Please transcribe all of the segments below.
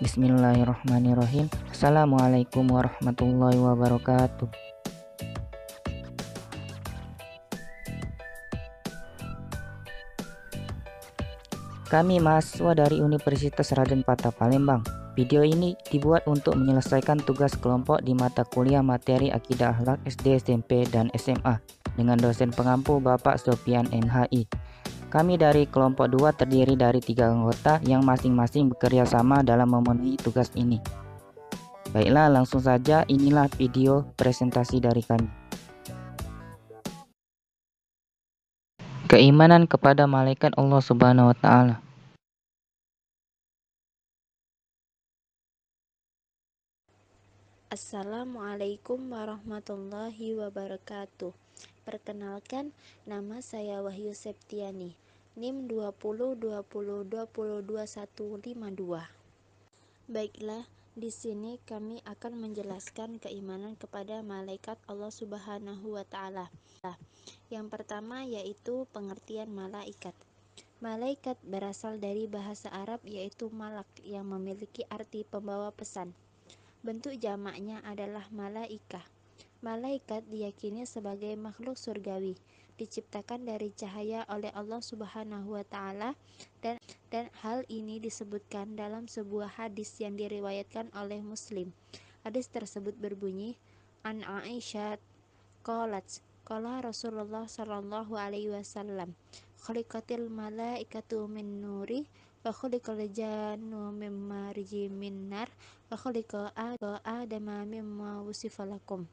Bismillahirrahmanirrahim. Assalamualaikum warahmatullahi wabarakatuh. Kami mahasiswa dari Universitas Raden Patah Palembang. Video ini dibuat untuk menyelesaikan tugas kelompok di mata kuliah materi Akidah Akhlak SD, SMP, dan SMA dengan dosen pengampu Bapak Sofian MHI. Kami dari kelompok 2 terdiri dari 3 anggota yang masing-masing bekerja sama dalam memenuhi tugas ini. Baiklah, langsung saja, inilah video presentasi dari kami. Keimanan kepada malaikat Allah Subhanahu wa Ta'ala. Assalamualaikum warahmatullahi wabarakatuh. Perkenalkan, nama saya Wahyu Septiani, NIM 202020225152. Baiklah, di sini kami akan menjelaskan keimanan kepada malaikat Allah Subhanahu wa Ta'ala. Yang pertama yaitu pengertian malaikat. Malaikat berasal dari bahasa Arab yaitu malak yang memiliki arti pembawa pesan. Bentuk jamaknya adalah malaikah. Malaikat diyakini sebagai makhluk surgawi, diciptakan dari cahaya oleh Allah Subhanahu wa Ta'ala, dan hal ini disebutkan dalam sebuah hadis yang diriwayatkan oleh Muslim. Hadis tersebut berbunyi, An Aisyah qalat, qala Rasulullah sallallahu alaihi wasallam, khuliqatil malaikatu min nuri wa khuliqal jannu mimma riji min nar wa khuliqa adama mimma wusifa lakum.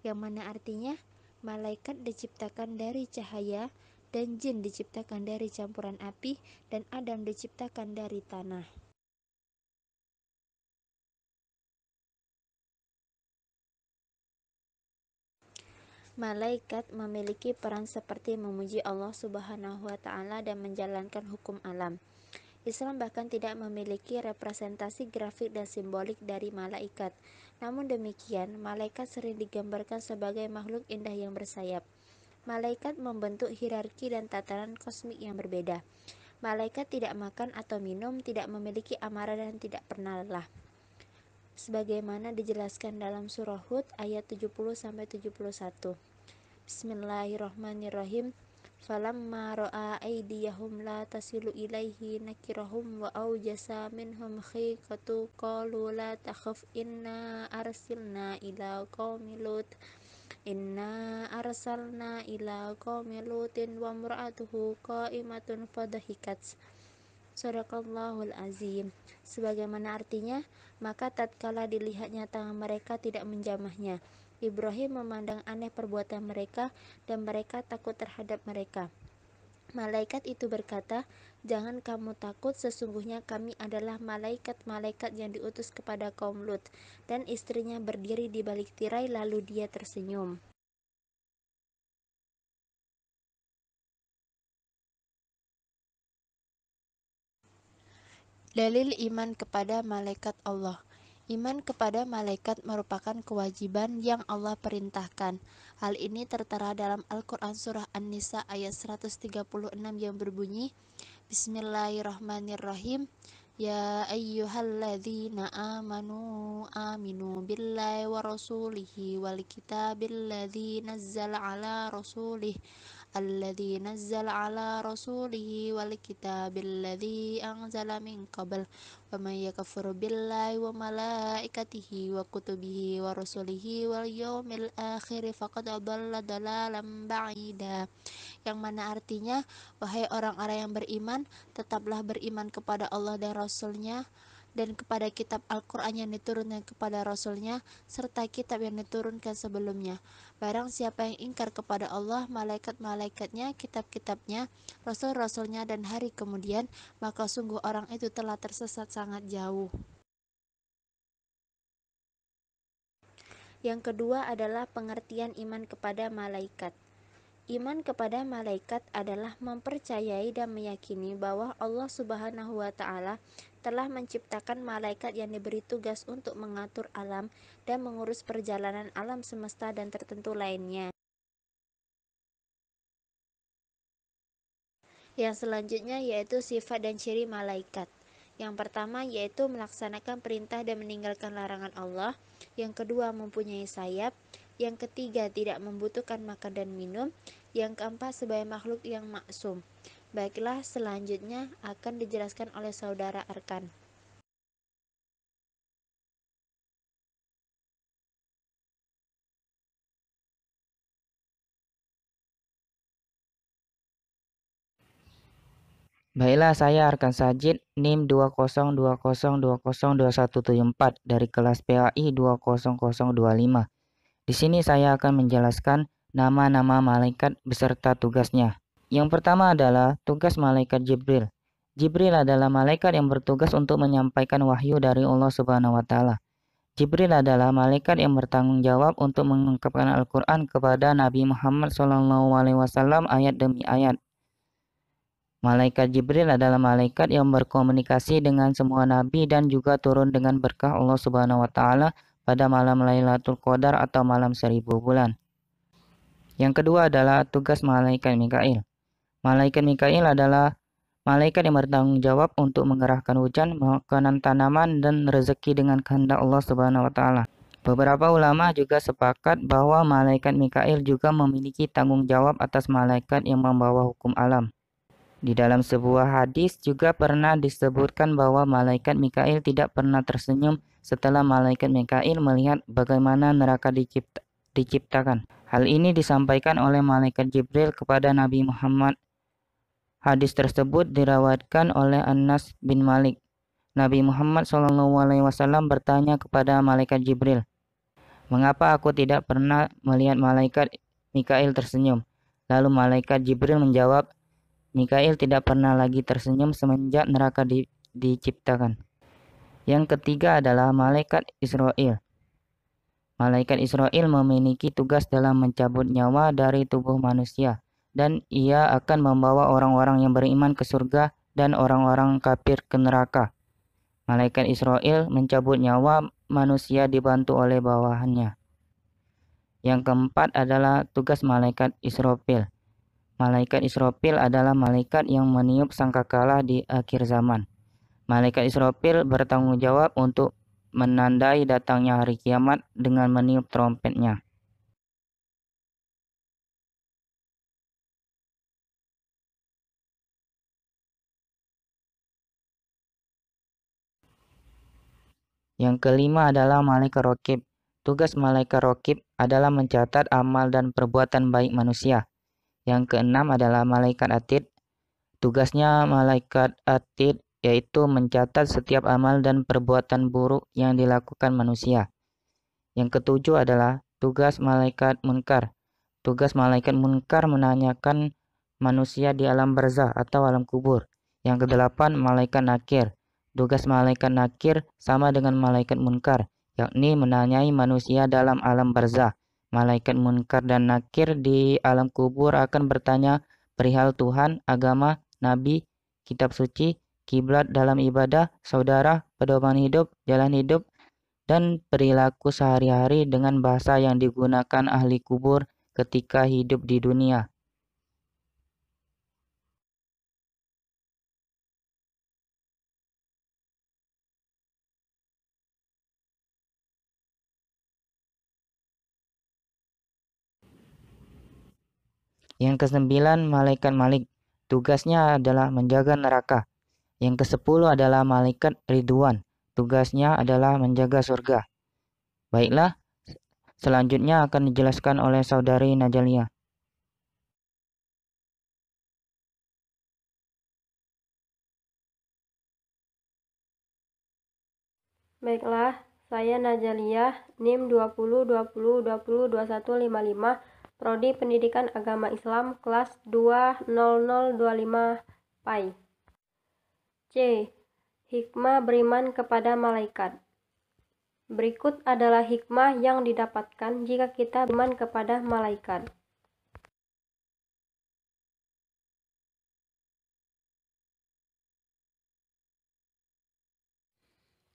Yang mana artinya malaikat diciptakan dari cahaya dan jin diciptakan dari campuran api dan Adam diciptakan dari tanah. Malaikat memiliki peran seperti memuji Allah Subhanahu wa Ta'ala dan menjalankan hukum alam. Islam bahkan tidak memiliki representasi grafik dan simbolik dari malaikat. Namun demikian, malaikat sering digambarkan sebagai makhluk indah yang bersayap. Malaikat membentuk hierarki dan tatanan kosmik yang berbeda. Malaikat tidak makan atau minum, tidak memiliki amarah dan tidak pernah lelah. Sebagaimana dijelaskan dalam surah Hud ayat 70-71. Bismillahirrahmanirrahim. Falamma ra'a aydiyahum la tasilu ilaihi nakirahum wa aujasa minhum khiqatu qalu la takhaf inna arsalna ila qaumi lutin wa imra'atuhu qa'imatun fadhahikat. Shadaqallahul azim. Sebagaimana artinya, maka tatkala dilihatnya tangan mereka tidak menjamahnya, Ibrahim memandang aneh perbuatan mereka dan mereka takut terhadap mereka. Malaikat itu berkata, jangan kamu takut, sesungguhnya kami adalah malaikat-malaikat yang diutus kepada kaum Lut. Dan istrinya berdiri di balik tirai lalu dia tersenyum. Dalil iman kepada malaikat Allah. Iman kepada malaikat merupakan kewajiban yang Allah perintahkan. Hal ini tertera dalam Al-Quran Surah An-Nisa ayat 136 yang berbunyi, Bismillahirrahmanirrahim. Ya ayyuhalladzina amanu aminu billahi wa rasulihi wal kitabilladzi nazzala ala rasulih alladzi nazzala ala rasulihi wal kitabilladzi anzala min qabl wa may yakfur billahi wa malaikatihi wa kutubihi wa rusulihi wal yawmil akhir faqad adalla dalalan ba'ida. Yang mana artinya, wahai orang-orang yang beriman, tetaplah beriman kepada Allah dan Rasul-Nya dan kepada kitab Al-Quran yang diturunkan kepada Rasul-Nya serta kitab yang diturunkan sebelumnya. Barang siapa yang ingkar kepada Allah, malaikat-malaikatnya, kitab-kitabnya, Rasul-Rasulnya dan hari kemudian, maka sungguh orang itu telah tersesat sangat jauh. Yang kedua adalah pengertian iman kepada malaikat. Iman kepada malaikat adalah mempercayai dan meyakini bahwa Allah Subhanahu wa Ta'ala telah menciptakan malaikat yang diberi tugas untuk mengatur alam dan mengurus perjalanan alam semesta dan tertentu lainnya. Yang selanjutnya yaitu sifat dan ciri malaikat. Yang pertama yaitu melaksanakan perintah dan meninggalkan larangan Allah. Yang kedua mempunyai sayap. Yang ketiga tidak membutuhkan makan dan minum. Yang keempat sebagai makhluk yang maksum. Baiklah, selanjutnya akan dijelaskan oleh saudara Arkan. Baiklah, saya Arkan Sajid, NIM 20202020174 dari kelas PAI 20025. Di sini saya akan menjelaskan nama-nama malaikat beserta tugasnya. Yang pertama adalah tugas malaikat Jibril. Jibril adalah malaikat yang bertugas untuk menyampaikan wahyu dari Allah Subhanahu wa taala. Jibril adalah malaikat yang bertanggung jawab untuk mengungkapkan Al-Qur'an kepada Nabi Muhammad SAW ayat demi ayat. Malaikat Jibril adalah malaikat yang berkomunikasi dengan semua nabi dan juga turun dengan berkah Allah Subhanahu wa taala pada malam Lailatul Qadar atau malam 1000 bulan. Yang kedua adalah tugas malaikat Mikail. Malaikat Mikail adalah malaikat yang bertanggung jawab untuk mengerahkan hujan, makanan tanaman, dan rezeki dengan kehendak Allah Subhanahu wa taala. Beberapa ulama juga sepakat bahwa malaikat Mikail juga memiliki tanggung jawab atas malaikat yang membawa hukum alam. Di dalam sebuah hadis juga pernah disebutkan bahwa malaikat Mikail tidak pernah tersenyum setelah malaikat Mikail melihat bagaimana neraka diciptakan. Hal ini disampaikan oleh malaikat Jibril kepada Nabi Muhammad. Hadis tersebut diriwayatkan oleh Anas bin Malik. Nabi Muhammad SAW bertanya kepada malaikat Jibril, "Mengapa aku tidak pernah melihat malaikat Mikail tersenyum?" Lalu malaikat Jibril menjawab, "Mikail tidak pernah lagi tersenyum semenjak neraka diciptakan." Yang ketiga adalah malaikat Israel. Malaikat Israel memiliki tugas dalam mencabut nyawa dari tubuh manusia, dan ia akan membawa orang-orang yang beriman ke surga dan orang-orang kafir ke neraka. Malaikat Israel mencabut nyawa manusia dibantu oleh bawahannya. Yang keempat adalah tugas malaikat Israfil. Malaikat Israfil adalah malaikat yang meniup sangkakala di akhir zaman. Malaikat Israfil bertanggung jawab untuk menandai datangnya hari kiamat dengan meniup trompetnya. Yang kelima adalah malaikat raqib. Tugas malaikat raqib adalah mencatat amal dan perbuatan baik manusia. Yang keenam adalah malaikat atid. Tugasnya malaikat atid yaitu mencatat setiap amal dan perbuatan buruk yang dilakukan manusia. Yang ketujuh adalah tugas malaikat munkar. Tugas malaikat munkar menanyakan manusia di alam barzah atau alam kubur. Yang kedelapan malaikat nakir. Tugas malaikat nakir sama dengan malaikat munkar, yakni menanyai manusia dalam alam barzah. Malaikat munkar dan nakir di alam kubur akan bertanya perihal Tuhan, agama, nabi, kitab suci, kiblat dalam ibadah, saudara, pedoman hidup, jalan hidup, dan perilaku sehari-hari dengan bahasa yang digunakan ahli kubur ketika hidup di dunia. Yang kesembilan, malaikat Malik. Tugasnya adalah menjaga neraka. Yang kesepuluh adalah malaikat Ridwan. Tugasnya adalah menjaga surga. Baiklah, selanjutnya akan dijelaskan oleh saudari Najalia. Baiklah, saya Najalia, NIM 202020202155, Prodi Pendidikan Agama Islam, kelas 20025 PAI. C. Hikmah beriman kepada malaikat. Berikut adalah hikmah yang didapatkan jika kita beriman kepada malaikat.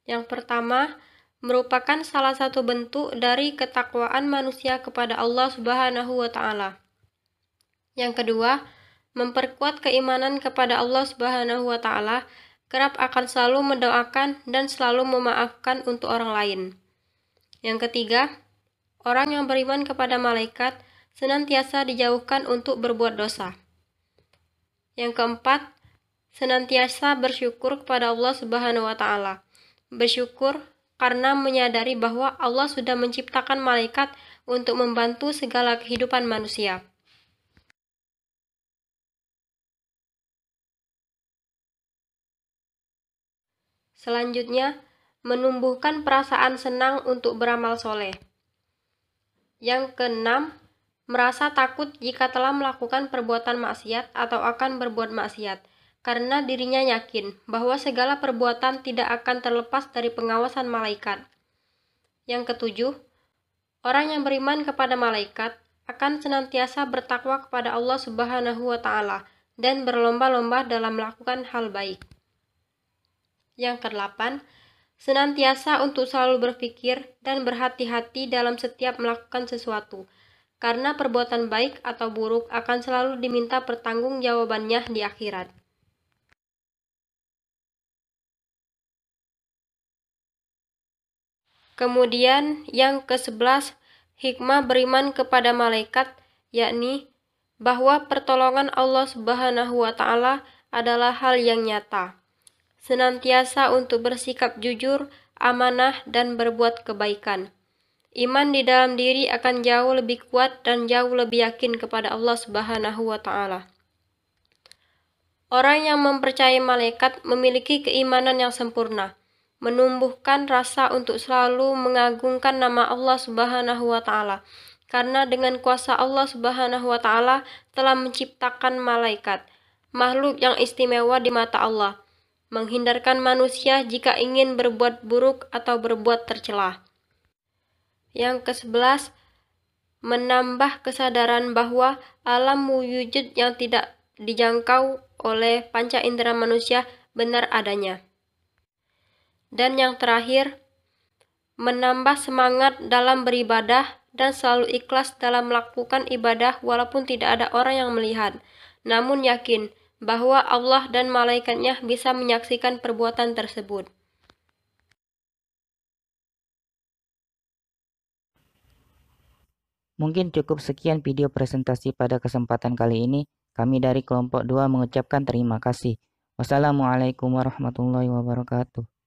Yang pertama, merupakan salah satu bentuk dari ketakwaan manusia kepada Allah Subhanahu wa taala. Yang kedua, memperkuat keimanan kepada Allah Subhanahu wa taala kerap akan selalu mendoakan dan selalu memaafkan untuk orang lain. Yang ketiga, orang yang beriman kepada malaikat senantiasa dijauhkan untuk berbuat dosa. Yang keempat, senantiasa bersyukur kepada Allah Subhanahu wa Ta'ala. Bersyukur karena menyadari bahwa Allah sudah menciptakan malaikat untuk membantu segala kehidupan manusia. Selanjutnya, menumbuhkan perasaan senang untuk beramal soleh. Yang keenam, merasa takut jika telah melakukan perbuatan maksiat atau akan berbuat maksiat, karena dirinya yakin bahwa segala perbuatan tidak akan terlepas dari pengawasan malaikat. Yang ketujuh, orang yang beriman kepada malaikat akan senantiasa bertakwa kepada Allah Subhanahu wa Ta'ala dan berlomba-lomba dalam melakukan hal baik. Yang kedelapan, senantiasa untuk selalu berpikir dan berhati-hati dalam setiap melakukan sesuatu, karena perbuatan baik atau buruk akan selalu diminta pertanggungjawabannya di akhirat. Kemudian yang ke-11, hikmah beriman kepada malaikat, yakni bahwa pertolongan Allah Subhanahu wa Ta'ala adalah hal yang nyata. Senantiasa untuk bersikap jujur, amanah, dan berbuat kebaikan. Iman di dalam diri akan jauh lebih kuat dan jauh lebih yakin kepada Allah Subhanahu wa Ta'ala. Orang yang mempercayai malaikat memiliki keimanan yang sempurna, menumbuhkan rasa untuk selalu mengagungkan nama Allah Subhanahu wa Ta'ala, karena dengan kuasa Allah Subhanahu wa Ta'ala telah menciptakan malaikat, makhluk yang istimewa di mata Allah, menghindarkan manusia jika ingin berbuat buruk atau berbuat tercela. Yang ke-11, menambah kesadaran bahwa alam wujud yang tidak dijangkau oleh panca indera manusia benar adanya. Dan yang terakhir, menambah semangat dalam beribadah dan selalu ikhlas dalam melakukan ibadah walaupun tidak ada orang yang melihat, namun yakin bahwa Allah dan malaikatnya bisa menyaksikan perbuatan tersebut. Mungkin cukup sekian video presentasi pada kesempatan kali ini. Kami dari kelompok 2 mengucapkan terima kasih. Wassalamualaikum warahmatullahi wabarakatuh.